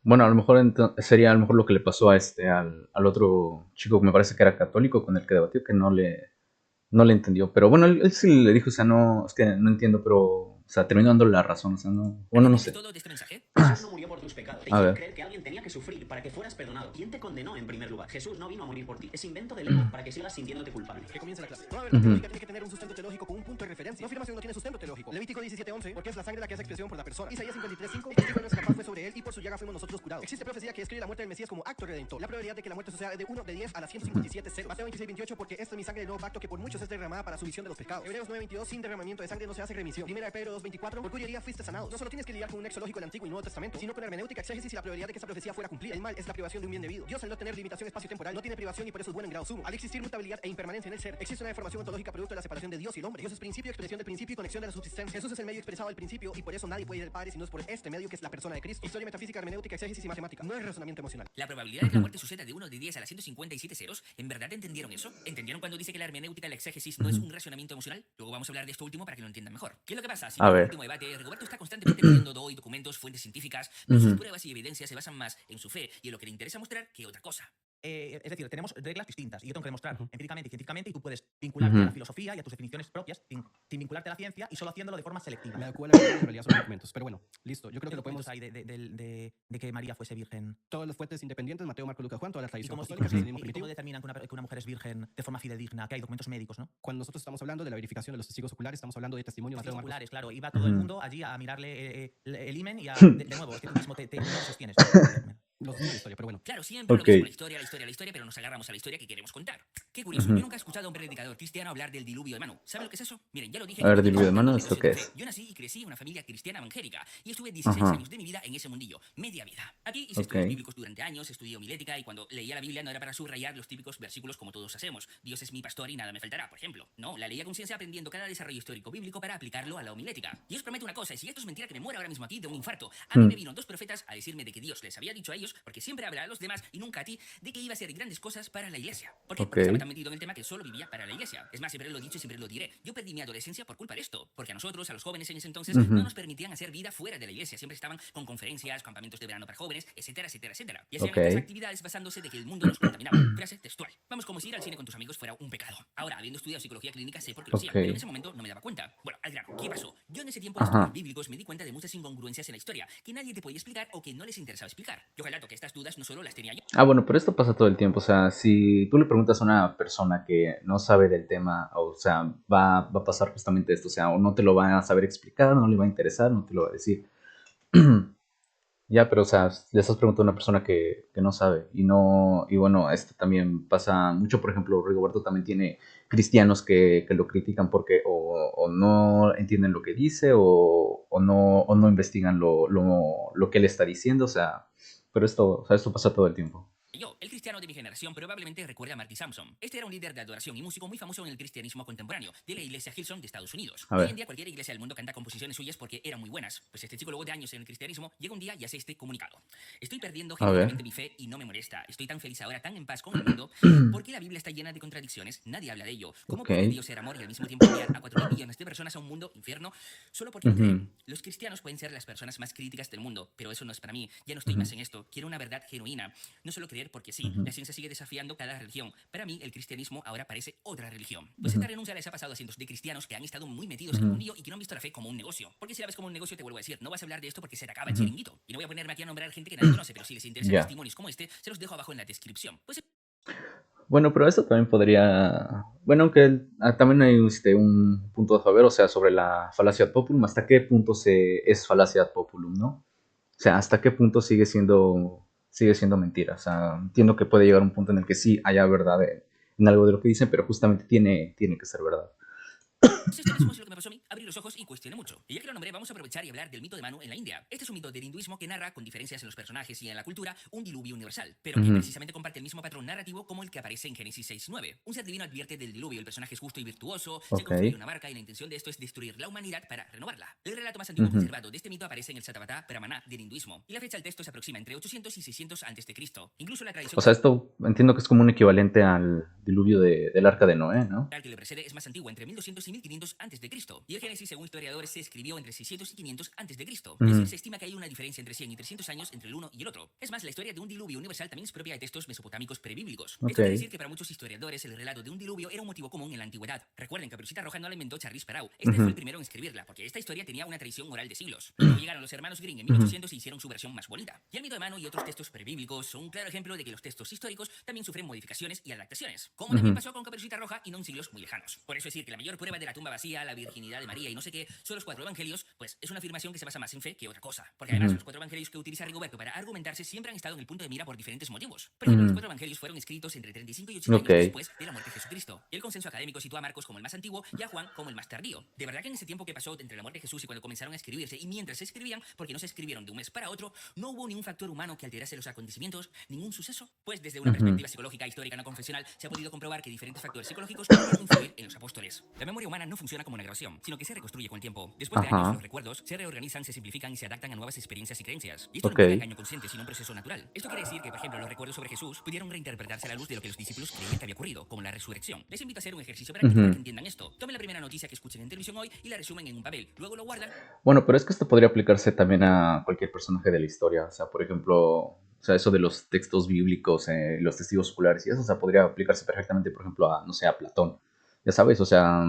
Bueno, a lo mejor sería a lo mejor lo que le pasó a al otro chico que me parece que era católico con el que debatió, que no le entendió. Pero bueno, él sí le dijo, o sea, no, es que no entiendo, pero, o sea, terminó dándole la razón, o sea, no, bueno, no sé. todo de este mensaje. Jesús no murió por tus pecados. Te A hicieron ver. creer que alguien tenía que sufrir para que fueras perdonado. ¿Quién te condenó en primer lugar? Jesús no vino a morir por ti. Es invento del ego para que sigas sintiéndote culpable. Que comience la clase. Toda verdad teológica tiene que tener un sustento teológico con un punto de referencia. No afirmación no tiene sustento teológico. Levítico 17:11, porque es la sangre la que hace expresión por la persona. Isaías 53:5, el castigo de nuestra paz fue sobre él y por su llaga fuimos nosotros curados. Existe profecía que describe la muerte del Mesías como acto redentor. La probabilidad de que la muerte suceda es de 1 de 10 a la 157 ceros. Mateo 26:28, porque esta es mi sangre del nuevo pacto que por muchos es derramada para su visión de los pecados. Hebreos 9:22, sin derramamiento de sangre no se hace remisión. Primera de Pedro 2:24, por cuya herida fuiste sanado. No solo tienes que lidiar con un nexo lógico del Antiguo y Nuevo Testamento, sino con hermenéutica, exégesis y la probabilidad de que esta profecía fuera cumplida. El mal es la privación de un bien debido. Dios, al no tener limitación espacio-temporal, no tiene privación y por eso es bueno en grado sumo. Al existir mutabilidad e impermanencia en el ser, existe una deformación ontológica producto de la separación de Dios y el hombre. Dios es principio, expresión del principio y conexión de la subsistencia. Jesús es el medio expresado del principio y por eso nadie puede ir al Padre si no es por este medio que es la persona de Cristo. Historia metafísica, hermenéutica, exégesis y matemática. No es razonamiento emocional. La probabilidad de que la muerte suceda de 1 de 10 a la 157 ceros, ¿en verdad entendieron eso? ¿Entendieron cuando dice que la hermenéutica y la exégesis no es un razonamiento emocional? Luego vamos a hablar de esto último para que lo entiendan mejor. ¿Qué es lo que pasa? Si A en el ver. último debate, Rigoberto está constantemente pidiendo doy, documentos, fuentes científicas, pero sus pruebas y evidencias se basan más en su fe y en lo que le interesa mostrar que otra cosa. Es decir, tenemos reglas distintas y yo tengo que demostrar empíricamente y científicamente y tú puedes vincularte a la filosofía y a tus definiciones propias sin vincularte a la ciencia y solo haciéndolo de forma selectiva. Me acuerdo en realidad son documentos, pero bueno, listo. Yo creo que ¿Qué lo podemos. documentos hay de que María fuese virgen? Todas las fuentes independientes, Mateo, Marco, Lucas, Juan, toda la ¿Y tradición cómo, apostólica, cristianismo y cómo primitivo. determinan que una mujer es virgen de forma fidedigna? Que hay documentos médicos, ¿no? Cuando nosotros estamos hablando de la verificación de los testigos oculares, estamos hablando de testimonio, Mateo, Testigos Marcos. oculares, claro. Iba todo el mundo allí a mirarle el himen y de nuevo, es que tú mismo no lo sostienes. Los días de historia, pero bueno. Claro, siempre Ok. lo mismo, la historia, pero nos agarramos a la historia que queremos contar. Qué curioso, yo nunca he escuchado a un predicador cristiano hablar del diluvio de mano. ¿Saben lo que es eso? Miren, ya lo dije. A ver, yo diluvio de tengo mano, una ¿esto negocio qué de es? fe. Yo nací y crecí en una familia cristiana evangélica y estuve 16 Ajá. años de mi vida en ese mundillo, media vida. Aquí hice Ok. estudios bíblicos durante años, estudié homilética y cuando leía la Biblia no era para subrayar los típicos versículos como todos hacemos. Dios es mi pastor y nada me faltará, por ejemplo. No, la leía con conciencia aprendiendo cada desarrollo histórico bíblico para aplicarlo a la homilética. Y os prometo una cosa, y si esto es mentira que me muera ahora mismo aquí de un infarto, a mí me vino 2 profetas a decirme de que Dios les había dicho a ellos, porque siempre habla a los demás y nunca a ti, de que iba a hacer grandes cosas para la iglesia. ¿Por qué? Porque Ok. estaba tan metido en el tema que solo vivía para la iglesia. Es más, siempre lo he dicho y siempre lo diré. Yo perdí mi adolescencia por culpa de esto, porque a nosotros, a los jóvenes en ese entonces, no nos permitían hacer vida fuera de la iglesia. Siempre estaban con conferencias, campamentos de verano para jóvenes, etcétera, etcétera, etcétera. Y hacían Ok. estas actividades basándose de que el mundo nos contaminaba. Frase textual. Vamos, como si ir al cine con tus amigos fuera un pecado. Ahora, habiendo estudiado psicología clínica, sé por qué lo hacían, Ok. pero en ese momento no me daba cuenta. Bueno, al grano, ¿qué pasó? Yo en ese tiempo de Ajá. estudios bíblicos me di cuenta de muchas incongruencias en la historia, que nadie te podía explicar o que no les interesaba explicar. Yo relato que estas dudas no solo las tenía yo. Ah, bueno, pero esto pasa todo el tiempo. O sea, si tú le preguntas a una persona que no sabe del tema, o sea, va a pasar justamente esto. O sea, o no te lo va a saber explicar, no le va a interesar, no te lo va a decir. Ya, pero, o sea, le estás preguntando a una persona que no sabe. Y bueno, esto también pasa mucho. Por ejemplo, Rigoberto también tiene cristianos que lo critican porque o no entienden lo que dice o no investigan lo que él está diciendo. O sea, pero esto pasa todo el tiempo. Yo, el cristiano de mi generación, probablemente recuerde a Marty Sampson. Este era un líder de adoración y músico muy famoso en el cristianismo contemporáneo, de la iglesia Hillsong de Estados Unidos. A Hoy en ver. día cualquier iglesia del mundo canta composiciones suyas porque eran muy buenas. Pues este chico luego de años en el cristianismo llega un día y hace este comunicado. Estoy perdiendo A ver. genuinamente mi fe y no me molesta. Estoy tan feliz ahora, tan en paz con el mundo, porque la Biblia está llena de contradicciones. Nadie habla de ello. ¿Cómo Ok. puede Dios ser amor y al mismo tiempo enviar a 4.000 millones de personas a un mundo infierno solo porque no creen? Ujú. Los cristianos pueden ser las personas más críticas del mundo, pero eso no es para mí. Ya no estoy más en esto. Quiero una verdad genuina. No solo creer porque sí. La ciencia sigue desafiando cada religión. Para mí, el cristianismo ahora parece otra religión. Pues esta renuncia les ha pasado a cientos de cristianos que han estado muy metidos en el mundillo y que no han visto la fe como un negocio. Porque si la ves como un negocio, te vuelvo a decir, no vas a hablar de esto porque se te acaba el chiringuito. Y no voy a ponerme aquí a nombrar gente que nadie conoce, pero si les interesan Ya. testimonios como este, se los dejo abajo en la descripción. Pues Bueno, pero eso también podría... Bueno, aunque también hay un punto a favor, o sea, sobre la falacia ad populum, ¿hasta qué punto es falacia ad populum, no? O sea, ¿hasta qué punto sigue siendo mentira? O sea, entiendo que puede llegar un punto en el que sí haya verdad en algo de lo que dicen, pero justamente tiene que ser verdad. esto mismo es lo que me pasó a mí, abrí los ojos y cuestioné mucho. Y ya que lo nombré, vamos a aprovechar y hablar del mito de Manu en la India. Este es un mito del hinduismo que narra, con diferencias en los personajes y en la cultura, un diluvio universal, pero que precisamente comparte el mismo patrón narrativo como el que aparece en Génesis 6:9. Un ser divino advierte del diluvio, el personaje es justo y virtuoso, se Ok. construye una barca y la intención de esto es destruir la humanidad para renovarla. El relato más antiguo conservado de este mito aparece en el Satavata Brahmana del hinduismo, y la fecha del texto se aproxima entre 800 y 600 a.C. Incluso la tradición O sea, esto entiendo que es como un equivalente al diluvio del arca de Noé, ¿no? que le precede es más antigua, entre 1200 y 1500 a.C. Y el Génesis, según historiadores, se escribió entre 600 y 500 a.C. Es decir, se estima que hay una diferencia entre 100 y 300 años entre el uno y el otro. Es más, la historia de un diluvio universal también es propia de textos mesopotámicos prebíblicos. Ok. Esto quiere decir que para muchos historiadores el relato de un diluvio era un motivo común en la antigüedad. Recuerden, Caperucita Roja no la inventó Charles Perrault. Este fue el primero en escribirla, porque esta historia tenía una tradición oral de siglos. Luego llegaron los hermanos Grimm en 1800 y hicieron su versión más bonita. Y el mito de Manu y otros textos prebíblicos son un claro ejemplo de que los textos históricos también sufren modificaciones y adaptaciones, como también pasó con Caperucita Roja y no en siglos muy lejanos. Por eso decir que la mayor prueba de la tumba vacía, la virginidad de María y no sé qué son los 4 evangelios, pues es una afirmación que se basa más en fe que otra cosa. Porque además los 4 evangelios que utiliza Rigoberto para argumentarse siempre han estado en el punto de mira por diferentes motivos. Por ejemplo, los 4 evangelios fueron escritos entre 35 y 80 Ok. años después de la muerte de Jesucristo. Y el consenso académico sitúa a Marcos como el más antiguo y a Juan como el más tardío. De verdad que en ese tiempo que pasó entre la muerte de Jesús y cuando comenzaron a escribirse, y mientras se escribían, porque no se escribieron de un mes para otro, no hubo ningún factor humano que alterase los acontecimientos, ningún suceso. Pues desde una perspectiva psicológica, histórica, no confesional, se ha podido comprobar que diferentes factores psicológicos pudieron influir en los apóstoles. La memoria humana no funciona como una grabación, sino que se reconstruye con el tiempo. Después de años, los recuerdos se reorganizan, se simplifican y se adaptan a nuevas experiencias y creencias. Y esto no implica engaño consciente, sino un proceso natural. Esto quiere decir que, por ejemplo, los recuerdos sobre Jesús pudieron reinterpretarse a la luz de lo que los discípulos creían que había ocurrido, como la resurrección. Les invito a hacer un ejercicio práctico para que entiendan esto. Tomen la primera noticia que escuchen en televisión hoy y la resumen en un papel. Luego lo guardan. Bueno, pero es que esto podría aplicarse también a cualquier personaje de la historia. O sea, por ejemplo, o sea, eso de los textos bíblicos, los testigos oculares y eso, o sea, podría aplicarse perfectamente, por ejemplo, a, no sé, a Platón. Ya sabes, o sea,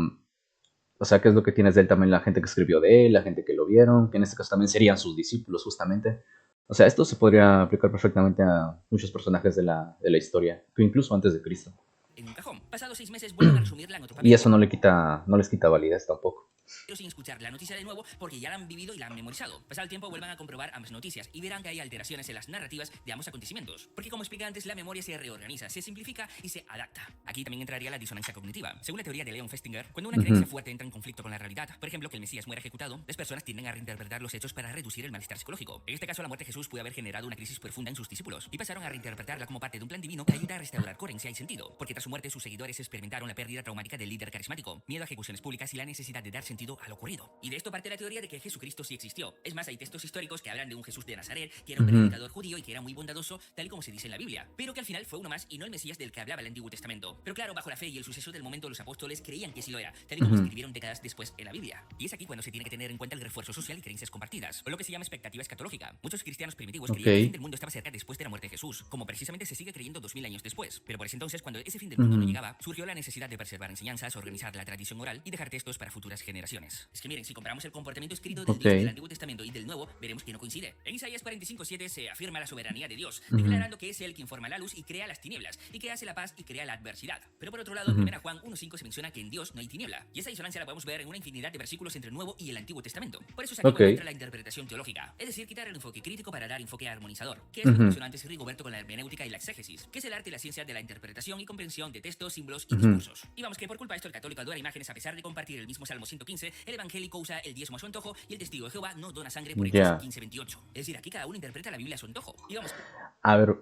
¿qué es lo que tienes de él también? La gente que escribió de él, la gente que lo vieron, que en este caso también serían sus discípulos, justamente. O sea, esto se podría aplicar perfectamente a muchos personajes de la historia, que incluso antes de Cristo. En un cajón. Pasados 6 meses vuelven a resumirla en otro papel. Y eso no les quita validez tampoco. Pero sin escuchar la noticia de nuevo porque ya la han vivido y la han memorizado. Pasado el tiempo vuelvan a comprobar ambas noticias y verán que hay alteraciones en las narrativas de ambos acontecimientos. Porque como expliqué antes, la memoria se reorganiza, se simplifica y se adapta. Aquí también entraría la disonancia cognitiva. Según la teoría de Leon Festinger, cuando una creencia fuerte entra en conflicto con la realidad, por ejemplo que el Mesías muera ejecutado, las personas tienden a reinterpretar los hechos para reducir el malestar psicológico. En este caso, la muerte de Jesús puede haber generado una crisis profunda en sus discípulos y pasaron a reinterpretarla como parte de un plan divino que ayuda a restaurar coherencia y sentido. Porque tras su muerte, sus seguidores experimentaron la pérdida traumática del líder carismático, miedo a ejecuciones públicas y la necesidad de dar sentido a lo ocurrido. Y de esto parte la teoría de que Jesucristo sí existió. Es más, hay textos históricos que hablan de un Jesús de Nazaret, que era un predicador judío y que era muy bondadoso, tal y como se dice en la Biblia, pero que al final fue uno más y no el Mesías del que hablaba el Antiguo Testamento. Pero claro, bajo la fe y el suceso del momento, los apóstoles creían que sí lo era, tal y como escribieron décadas después en la Biblia. Y es aquí cuando se tiene que tener en cuenta el refuerzo social y creencias compartidas, o lo que se llama expectativa escatológica. Muchos cristianos primitivos creían que el fin del mundo estaba cerca después de la muerte de Jesús, como precisamente se sigue creyendo 2000 años después. Pero por ese entonces, cuando ese fin del mundo no llegaba, surgió la necesidad de preservar enseñanzas, organizar la tradición oral y dejar textos para futuras generaciones. Es que miren, si comparamos el comportamiento escrito del Dios del Antiguo Testamento y del Nuevo, veremos que no coincide. En Isaías 45:7 se afirma la soberanía de Dios, declarando que es Él quien forma la luz y crea las tinieblas, y que hace la paz y crea la adversidad. Pero por otro lado, en 1 Juan 1:5 se menciona que en Dios no hay tiniebla, y esa disonancia la podemos ver en una infinidad de versículos entre el Nuevo y el Antiguo Testamento. Por eso es aquí donde entra la interpretación teológica, es decir, quitar el enfoque crítico para dar enfoque armonizador, que es lo que mencionó antes Rigoberto con la hermenéutica y la exégesis, que es el arte y la ciencia de la interpretación y comprensión de textos, símbolos y discursos. Y vamos que por culpa de esto el católico adora imágenes a pesar de compartir el mismo Salmo 115, 115, el evangélico usa el diezmo a su antojo y el testigo de Jehová no dona sangre por Hechos Ya. 15:28. Es decir, aquí cada uno interpreta la Biblia a su antojo. Y vamos, A ver,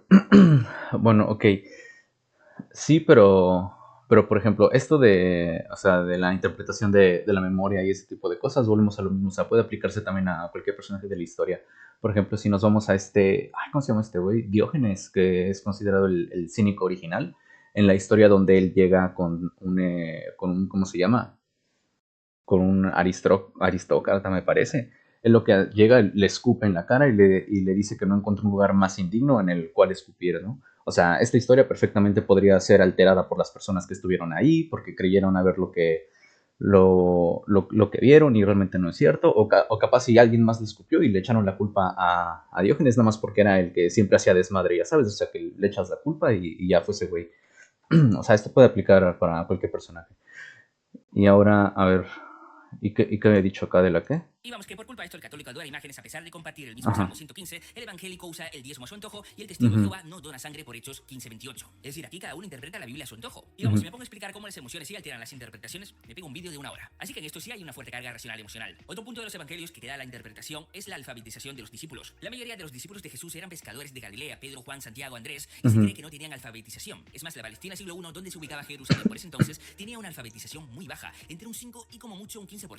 bueno, ok. Sí, pero por ejemplo, esto de, o sea, de la interpretación de la memoria y ese tipo de cosas, volvemos a lo mismo. O sea, puede aplicarse también a cualquier personaje de la historia. Por ejemplo, si nos vamos a ¿cómo se llama este güey? Diógenes, que es considerado el cínico original, en la historia donde él llega con un, ¿cómo se llama? Con un aristócrata, me parece. En lo que llega, le escupe en la cara y le dice que no encuentra un lugar más indigno en el cual escupir, ¿no? O sea, esta historia perfectamente podría ser alterada por las personas que estuvieron ahí, porque creyeron haber lo que vieron y realmente no es cierto, o capaz si alguien más le escupió y le echaron la culpa a Diógenes nada más porque era el que siempre hacía desmadre, ya sabes, o sea, que le echas la culpa y ya fue ese güey. O sea, esto puede aplicar para cualquier personaje. Y ahora, a ver, ¿y qué he dicho acá de la qué? y vamos que por culpa de esto el católico adora imágenes a pesar de compartir el mismo Ajá. Salmo 115, el evangélico usa el diezmo a su antojo y el testigo de Jehová no dona sangre por Hechos 15:28. Es decir, aquí cada uno interpreta la Biblia a su antojo. Y vamos, si me pongo a explicar cómo las emociones sí alteran las interpretaciones, me pego un vídeo de 1 hora. Así que en esto sí hay una fuerte carga racional y emocional. Otro punto de los evangelios que queda a la interpretación es la alfabetización de los discípulos. La mayoría de los discípulos de Jesús eran pescadores de Galilea, Pedro, Juan, Santiago, Andrés, y se cree que no tenían alfabetización. Es más, la Palestina siglo I, donde se ubicaba Jerusalén por ese entonces, tenía una alfabetización muy baja, entre un 5 y como mucho un 15%. Por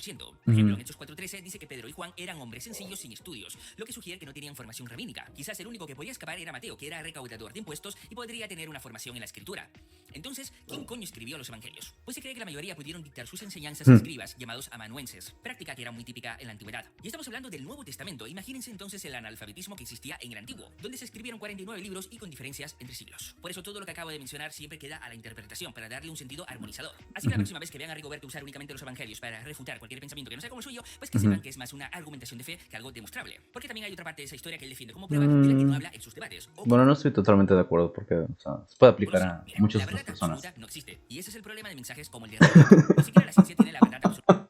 ejemplo, en Hechos 4:13 dice que Pedro y Juan eran hombres sencillos sin estudios, lo que sugiere que no tenían formación rabínica. Quizás el único que podía escapar era Mateo, que era recaudador de impuestos y podría tener una formación en la escritura. Entonces, ¿quién coño escribió los evangelios? Pues se cree que la mayoría pudieron dictar sus enseñanzas a escribas, llamados amanuenses, práctica que era muy típica en la antigüedad. Y estamos hablando del Nuevo Testamento. Imagínense entonces el analfabetismo que existía en el Antiguo, donde se escribieron 49 libros y con diferencias entre siglos. Por eso todo lo que acabo de mencionar siempre queda a la interpretación, para darle un sentido armonizador. Así que la próxima vez que vean a Rigoberto usar únicamente los evangelios para refutar cualquier pensamiento que no sea como el suyo, pues que sepan que es más una argumentación de fe que algo demostrable. Porque también hay otra parte de esa historia que él defiende como prueba de la que no habla en sus debates. Bueno, no estoy totalmente de acuerdo porque, o sea, se puede aplicar a Mira, muchas la otras verdad personas. absoluta no existe. Y ese es el problema de mensajes como el de Rigoberto. Ni siquiera la ciencia tiene la verdad absoluta.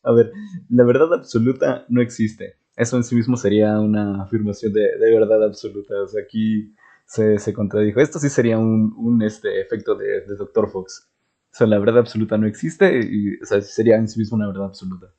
A ver, la verdad absoluta no existe. Eso en sí mismo sería una afirmación de verdad absoluta. O sea, aquí se contradijo. Esto sí sería un efecto de Dr. Fox. O sea, la verdad absoluta no existe y, o sea, sería en sí mismo una verdad absoluta.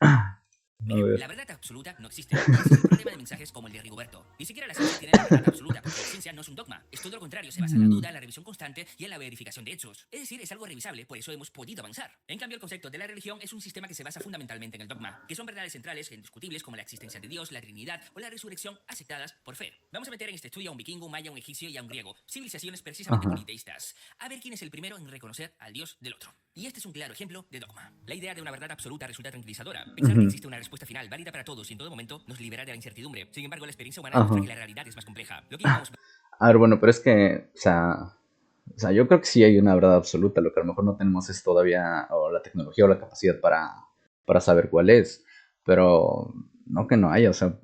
A Mira, ver. la verdad absoluta no existe. Y ese es el problema de mensajes como el de Rigoberto. Ni siquiera la ciencia tiene la verdad absoluta, porque la ciencia no es un dogma. Es todo lo contrario, se basa en la duda, en la revisión constante y en la verificación de hechos. Es decir, es algo revisable, por eso hemos podido avanzar. En cambio, el concepto de la religión es un sistema que se basa fundamentalmente en el dogma, que son verdades centrales e indiscutibles como la existencia de Dios, la Trinidad o la resurrección aceptadas por fe. Vamos a meter en este estudio a un vikingo, un maya, un egipcio y a un griego, civilizaciones precisamente Ajá. politeístas. A ver quién es el primero en reconocer al Dios del otro. Y este es un claro ejemplo de dogma. La idea de una verdad absoluta resulta tranquilizadora. Pensar que existe una respuesta final válida para todos y en todo momento nos libera de la incertidumbre. Sin embargo, la experiencia humana demuestra Ajá. que la realidad es más compleja. Lo que llamamos A ver, bueno, pero es que, o sea, yo creo que sí hay una verdad absoluta. Lo que a lo mejor no tenemos es todavía o la tecnología o la capacidad para saber cuál es. Pero no que no haya, o sea,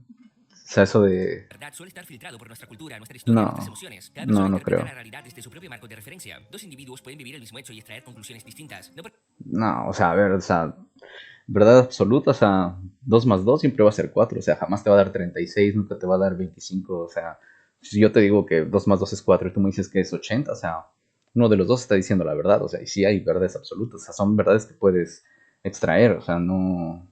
eso de... verdad suele estar filtrado por nuestra cultura, nuestra historia, nuestras No, emociones. Cada persona no interpreta creo. la realidad desde su propio marco de referencia. Dos individuos pueden vivir el mismo hecho y extraer conclusiones distintas. No por- No, o sea, a ver, o sea, verdad absoluta, o sea, 2 más 2 siempre va a ser 4, o sea, jamás te va a dar 36, nunca te va a dar 25, o sea, si yo te digo que 2 más 2 es 4 y tú me dices que es 80, o sea, uno de los dos está diciendo la verdad, o sea, y sí hay verdades absolutas, o sea, son verdades que puedes extraer, o sea, no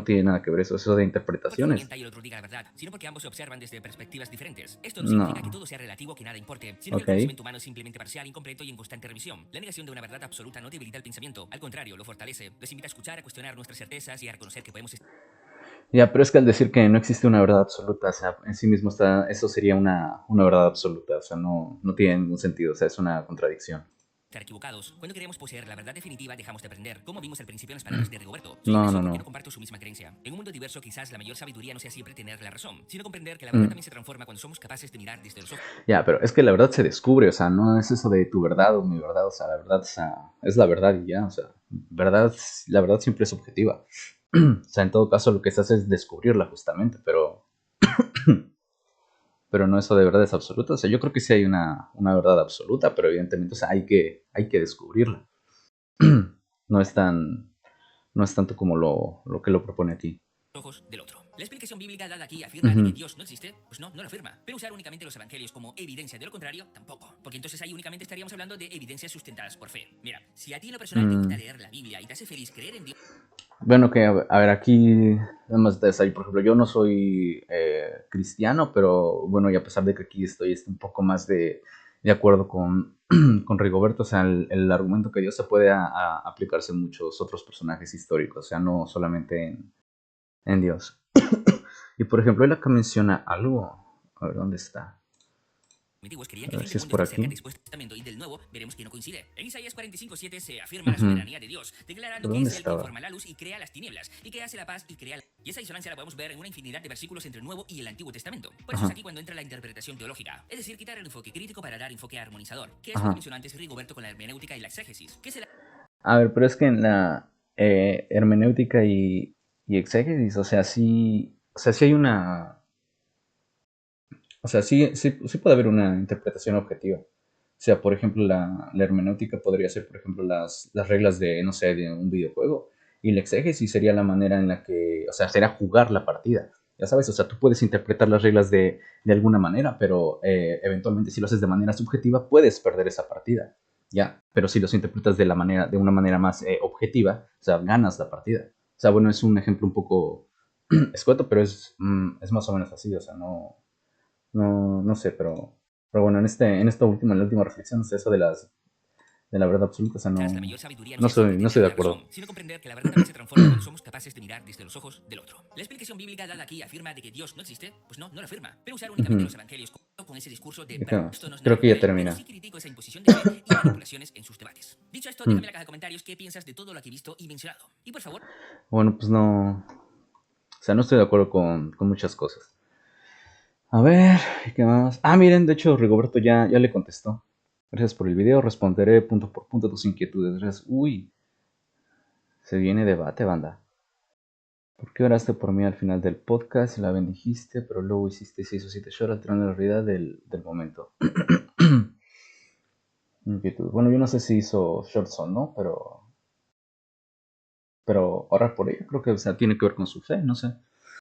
tiene nada que ver eso de porque uno interpretaciones. mienta y el otro diga la verdad, sino porque ambos se observan desde perspectivas diferentes. Esto no No, significa que todo sea relativo, que nada importe, sino que el ok. conocimiento humano es simplemente parcial, incompleto y en constante revisión. La negación de una verdad absoluta no debilita el pensamiento, al contrario, lo fortalece. Les invita a escuchar, a cuestionar nuestras certezas y a reconocer que podemos Ya, pero es que al decir que no existe una verdad absoluta, o sea, en sí mismo eso sería una verdad absoluta, o sea, no tiene ningún sentido, o sea, es una contradicción. estar equivocados. Cuando queremos poseer la verdad definitiva, dejamos de aprender. Como vimos al principio en las palabras de Rigoberto. Soy No, necio no, porque no no. comparto su misma creencia. En un mundo diverso, quizás la mayor sabiduría no sea siempre tener la razón, sino comprender que la verdad también se transforma cuando somos capaces de mirar desde los ojos. Ya, pero es que la verdad se descubre, o sea, no es eso de tu verdad o mi verdad, o sea, la verdad, o sea, es la verdad y ya, o sea, la verdad siempre es objetiva. O sea, en todo caso lo que se hace es descubrirla justamente, pero no eso de verdades absolutas. O sea, yo creo que sí hay una verdad absoluta, pero evidentemente, o sea, hay que descubrirla. No es tanto como lo que lo propone aquí. Ojos del otro. La explicación explicación bíblica dada aquí afirma de Ujú. que Dios no existe, pues no, no lo afirma. Pero usar únicamente los evangelios como evidencia de lo contrario, tampoco. Porque entonces ahí únicamente estaríamos hablando de evidencias sustentadas por fe. Mira, si a ti en lo personal te gusta Mm. leer la Biblia y te hace feliz creer en Dios, Bueno, que a ver, aquí, además de ahí, por ejemplo, yo no soy cristiano, pero bueno, y a pesar de que aquí estoy un poco más de acuerdo con, con Rigoberto, o sea, el argumento que dio se puede aplicarse en muchos otros personajes históricos, o sea, no solamente en Dios. Y por ejemplo, él acá menciona algo, a ver, ¿dónde está? antiguos creían A que el ver fin si del es mundo por está cerca aquí. del Supuesto Testamento y del Nuevo veremos que no coincide. En Isaías 45:7 se afirma la Ujú. soberanía de Dios, declarando ¿Pero que dónde es Él quien estaba? forma la luz y crea las tinieblas, y que hace la paz y crea la... Y esa disonancia la podemos ver en una infinidad de versículos entre el Nuevo y el Antiguo Testamento. Por eso es Ajá, aquí cuando entra la interpretación teológica, es decir, quitar el enfoque crítico para dar enfoque armonizador, que es lo que ajá. mencionó antes Rigoberto con la hermenéutica y la exégesis, que es el A ver, pero es que en la hermenéutica y exégesis, o sea, sí hay una, o sea, sí puede haber una interpretación objetiva. O sea, por ejemplo, la hermenéutica podría ser, por ejemplo, las reglas de, no sé, de un videojuego. Y la exégesis sería la manera en la que, o sea, sería jugar la partida. Ya sabes, o sea, tú puedes interpretar las reglas de alguna manera, pero eventualmente si lo haces de manera subjetiva, puedes perder esa partida. Ya, pero si los interpretas de una manera más objetiva, o sea, ganas la partida. O sea, bueno, es un ejemplo un poco escueto, pero es más o menos así, o sea, no sé, pero bueno, en la última reflexión, o sea, eso de la verdad absoluta, o sea, la mayor sabiduría no no sea siempre no estoy tener de la razón, acuerdo. sino comprender que la verdad también se transforma cuando somos capaces de mirar desde los ojos del otro. La explicación bíblica dada aquí afirma de que Dios no existe, pues no, no lo afirma. Pero usar únicamente Ujú. los evangelios con ese discurso de Déjame- esto no es nada Creo que ya original, pero sí termina. critico esa imposición de fe y manipulaciones en sus debates. Dicho esto, déjame Mm. en la caja de comentarios qué piensas de todo lo que he visto y mencionado. Y por favor, Bueno, pues no, o sea, no estoy de acuerdo con muchas cosas. A ver, ¿qué más? Ah, miren, de hecho, Rigoberto ya le contestó. Gracias por el video, responderé punto por punto tus inquietudes. Uy, se viene debate, banda. ¿Por qué oraste por mí al final del podcast y la bendijiste, pero luego hiciste 6 o 7 shows alterando la realidad del momento? Inquietud. Bueno, yo no sé si hizo shorts o no, pero orar por ella creo que, o sea, tiene que ver con su fe, no sé.